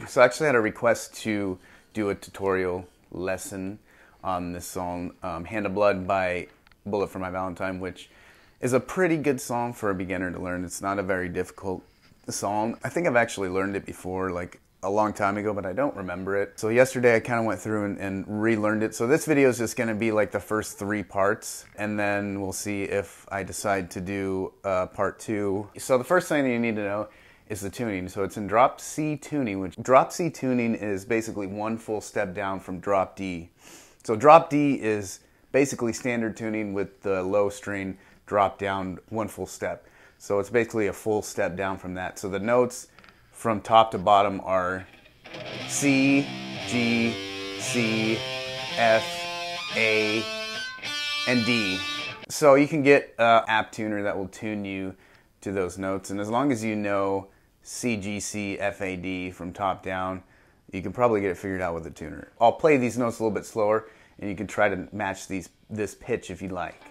So I actually had a request to do a tutorial lesson on this song, Hand of Blood by Bullet for My Valentine, which is a pretty good song for a beginner to learn. It's not a very difficult song. I think I've actually learned it before, like a long time ago, but I don't remember it. So yesterday I kind of went through and relearned it. So this video is just going to be like the first 3 parts, and then we'll see if I decide to do part 2. So the first thing that you need to know is the tuning. So it's in drop C tuning, which drop C tuning is basically 1 full step down from drop D. So drop D is basically standard tuning with the low string drop down 1 full step. So it's basically a full step down from that. So the notes from top to bottom are C, G, C, F, A, and D. So you can get an app tuner that will tune you to those notes, and as long as you know C, G, C, F, A, D from top down, you can probably get it figured out with a tuner. I'll play these notes a little bit slower, and you can try to match this pitch if you like.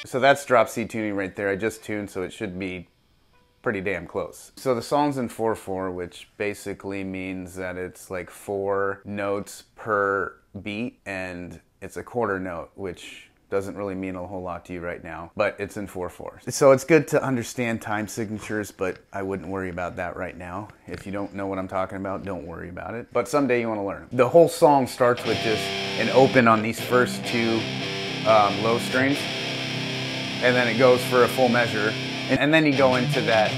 So that's drop C tuning right there. I just tuned, so it should be pretty damn close. So the song's in 4/4, which basically means that it's like 4 notes per beat, and it's a quarter note, which doesn't really mean a whole lot to you right now, but it's in 4/4. So it's good to understand time signatures, but I wouldn't worry about that right now. If you don't know what I'm talking about, don't worry about it. But someday you want to learn. The whole song starts with just an open on these first 2 low strings, and then it goes for a full measure, and then you go into that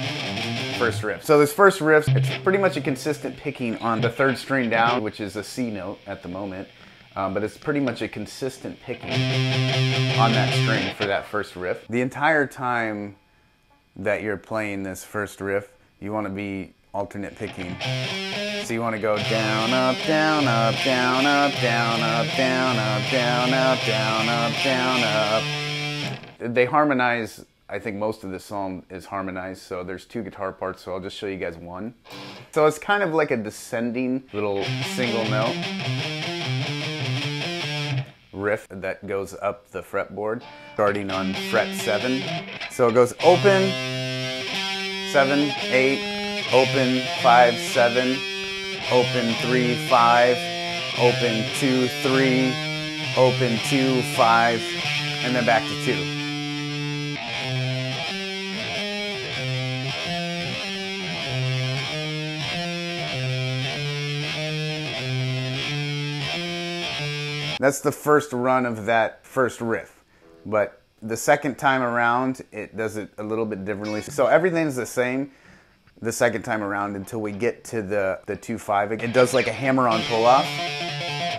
first riff. So this first riff, it's pretty much a consistent picking on the 3rd string down, which is a C note at the moment, but it's pretty much a consistent picking on that string for that first riff. The entire time that you're playing this first riff, you want to be alternate picking. So you want to go down, up, down, up, down, up, down, up, down, up, down, up, down, up, down, up. They harmonize. I think most of this song is harmonized, so there's 2 guitar parts, so I'll just show you guys one. So it's kind of like a descending little single note riff that goes up the fretboard, starting on fret 7. So it goes open, 7, 8, open, 5, 7, open, 3, 5, open, 2, 3, open, 2, 5, and then back to 2. That's the first run of that first riff, but the second time around it does it a little bit differently. So everything's the same the second time around until we get to the 2-5. It does like a hammer-on pull-off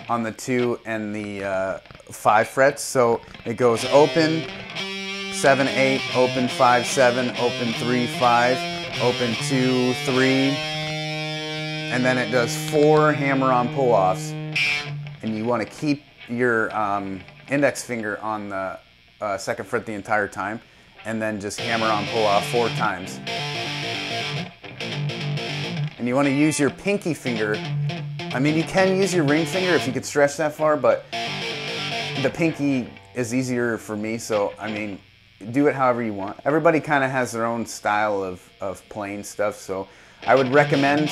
on the 2 and the 5 frets. So it goes open, 7, 8, open, 5, 7, open, 3, 5, open, 2, 3, and then it does 4 hammer-on pull-offs, and you want to keep your index finger on the 2nd fret the entire time, and then just hammer on pull off 4 times. And you want to use your pinky finger. I mean, you can use your ring finger if you could stretch that far, but the pinky is easier for me, so I mean, do it however you want. Everybody kind of has their own style of playing stuff, so I would recommend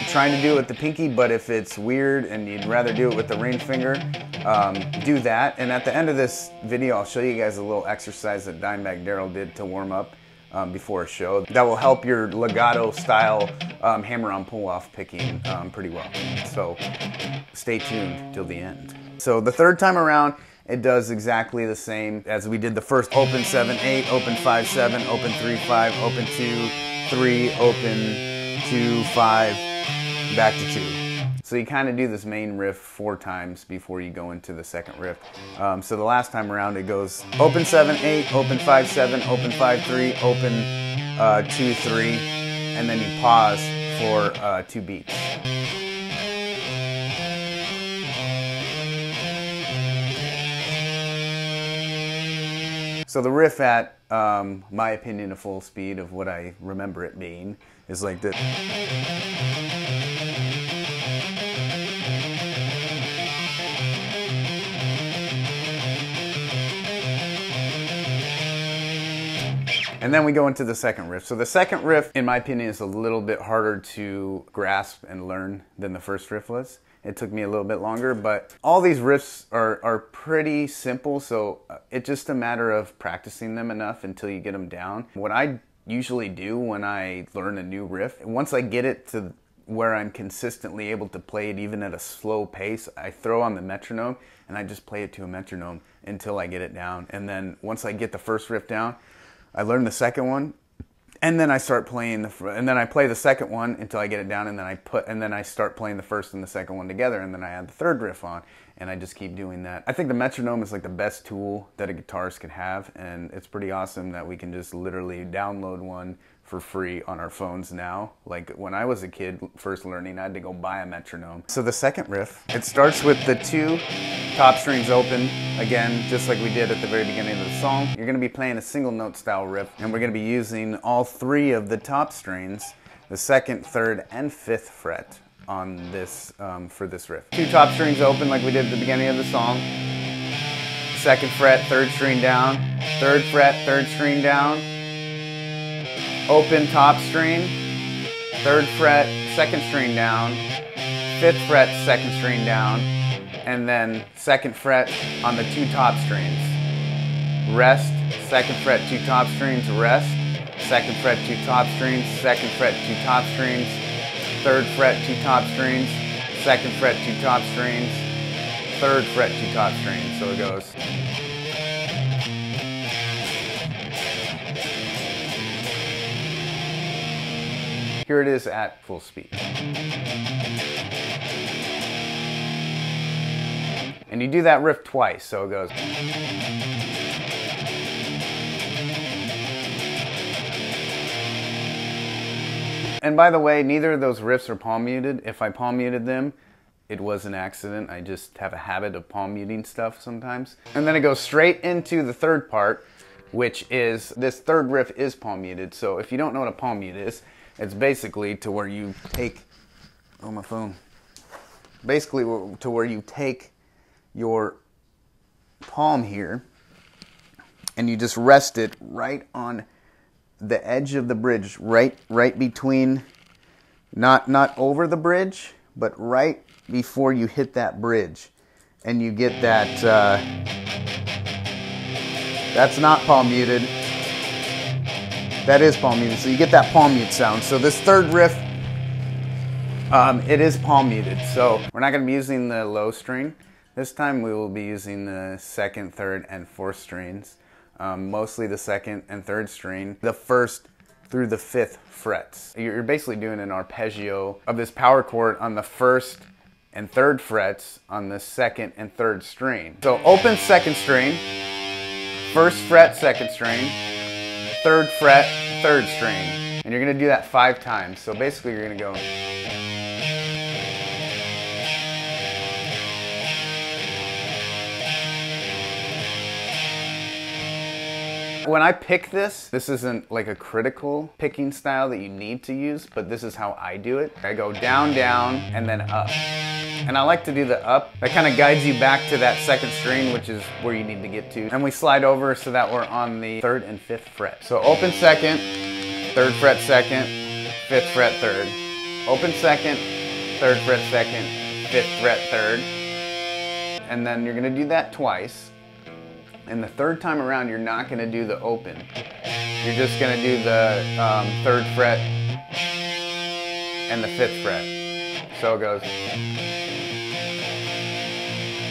trying to do it with the pinky, but if it's weird and you'd rather do it with the ring finger, do that. And at the end of this video, I'll show you guys a little exercise that Dimebag Darrell did to warm up before a show. That will help your legato style hammer-on pull-off picking pretty well. So stay tuned till the end. So the 3rd time around, it does exactly the same as we did the first. Open 7, 8, open 5, 7, open 3, 5, open 2, 3, open 2, 5, back to 2. So you kind of do this main riff 4 times before you go into the second riff. So the last time around it goes open 7-8, open 5-7, open 5-3, open 2-3, and then you pause for 2 beats. So the riff at, my opinion, a full speed of what I remember it being is like this. And then we go into the second riff. So the second riff, in my opinion, is a little bit harder to grasp and learn than the first riff was. It took me a little bit longer, but all these riffs are pretty simple, so it's just a matter of practicing them enough until you get them down. What I usually do when I learn a new riff, once I get it to where I'm consistently able to play it even at a slow pace, I throw on the metronome and I just play it to a metronome until I get it down. And then once I get the first riff down, I learn the second one, and then I start playing and then I play the second one until I get it down, and then I start playing the first and the second one together, and then I add the third riff on, and I just keep doing that. I think the metronome is like the best tool that a guitarist could have, and it's pretty awesome that we can just literally download one for free on our phones now. Like when I was a kid first learning, I had to go buy a metronome. So the second riff, it starts with the 2 top strings open, again, just like we did at the very beginning of the song. You're gonna be playing a single note style riff, and we're gonna be using all 3 of the top strings, the 2nd, 3rd, and 5th fret on this, for this riff. 2 top strings open like we did at the beginning of the song. 2nd fret, 3rd string down, 3rd fret, 3rd string down, open top string, 3rd fret, 2nd string down, 5th fret, 2nd string down, and then 2nd fret on the 2 top strings. Rest, 2nd fret, 2 top strings, rest, 2nd fret, 2 top strings, 2nd fret, 2 top strings, 3rd fret, 2 top strings, 2nd fret, 2 top strings, 3rd fret, 2 top strings. So it goes. Here it is at full speed. And you do that riff twice, so it goes. And by the way, neither of those riffs are palm muted. If I palm muted them, it was an accident. I just have a habit of palm muting stuff sometimes. And then it goes straight into the third part, which is, this third riff is palm muted. So if you don't know what a palm mute is, it's basically to where you take, oh my phone, basically to where you take your palm here and you just rest it right on the edge of the bridge, right between, not over the bridge, but right before you hit that bridge, and you get that, that's not palm muted, that is palm muted, so you get that palm mute sound. So this third riff, it is palm muted, so we're not going to be using the low string. This time we will be using the 2nd, 3rd, and 4th strings. Mostly the 2nd and 3rd string, the 1st through the 5th frets. You're basically doing an arpeggio of this power chord on the 1st and 3rd frets on the 2nd and 3rd string. So open 2nd string, 1st fret 2nd string, 3rd fret 3rd string. And you're going to do that 5 times. So basically you're going to go. When I pick this isn't like a critical picking style that you need to use, but this is how I do it. I go down, down, and then up. And I like to do the up. That kind of guides you back to that 2nd string, which is where you need to get to. And we slide over so that we're on the 3rd and 5th fret. So open 2nd, 3rd fret 2nd, 5th fret 3rd. Open 2nd, 3rd fret 2nd, 5th fret 3rd. And then you're gonna do that twice. And the 3rd time around, you're not going to do the open. You're just going to do the 3rd fret and the 5th fret. So it goes.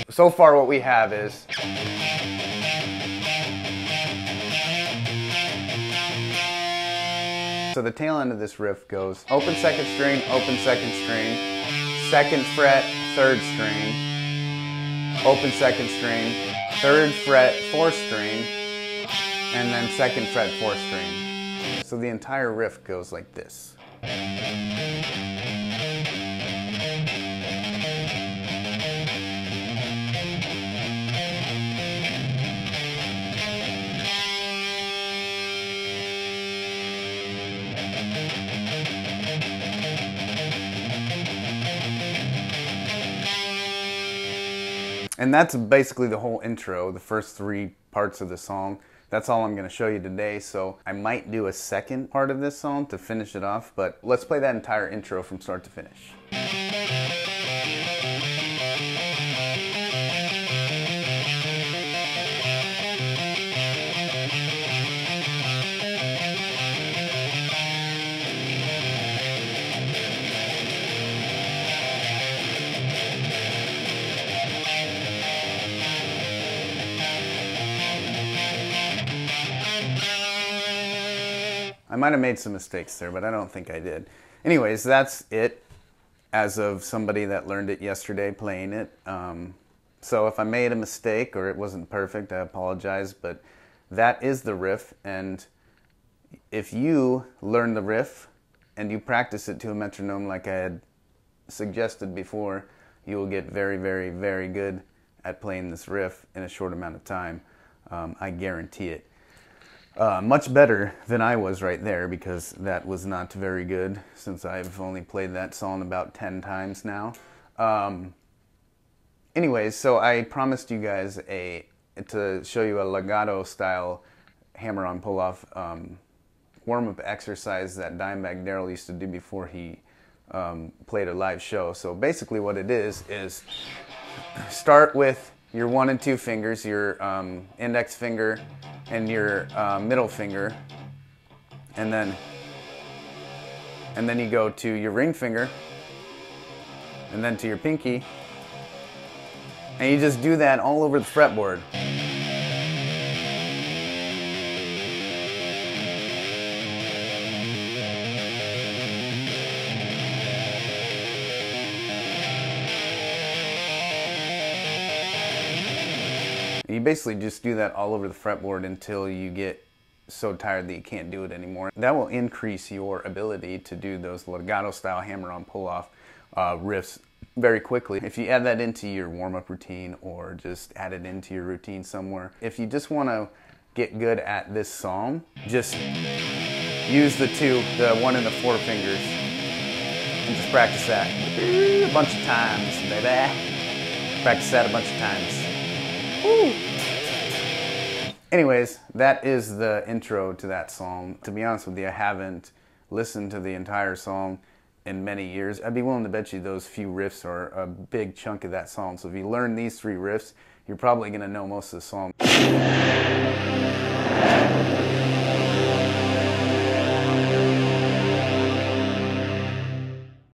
So far what we have is so the tail end of this riff goes open 2nd string, open 2nd string, 2nd fret, 3rd string, open 2nd string, 3rd fret, 4th string, and then 2nd fret, 4th string. So the entire riff goes like this. And that's basically the whole intro, the first 3 parts of the song. That's all I'm going to show you today, so I might do a second part of this song to finish it off, but let's play that entire intro from start to finish. I might have made some mistakes there, but I don't think I did. Anyways, that's it as of somebody that learned it yesterday playing it. So if I made a mistake or it wasn't perfect, I apologize, but that is the riff. And if you learn the riff and you practice it to a metronome like I had suggested before, you will get very, very, very good at playing this riff in a short amount of time. I guarantee it. Much better than I was right there, because that was not very good since I've only played that song about 10 times now. Anyways, so I promised you guys to show you a legato style hammer-on pull-off warm-up exercise that Dimebag Darrell used to do before he played a live show. So basically what it is start with your 1 and 2 fingers, your index finger and your middle finger, and then you go to your ring finger, and then to your pinky, and you just do that all over the fretboard. You basically just do that all over the fretboard until you get so tired that you can't do it anymore. That will increase your ability to do those legato style hammer-on pull-off riffs very quickly. If you add that into your warm-up routine or just add it into your routine somewhere, if you just want to get good at this song, just use the 1 and the 4 fingers and just practice that a bunch of times, baby. Practice that a bunch of times. Woo. Anyways, that is the intro to that song. To be honest with you, I haven't listened to the entire song in many years. I'd be willing to bet you those few riffs are a big chunk of that song. So if you learn these 3 riffs, you're probably going to know most of the song.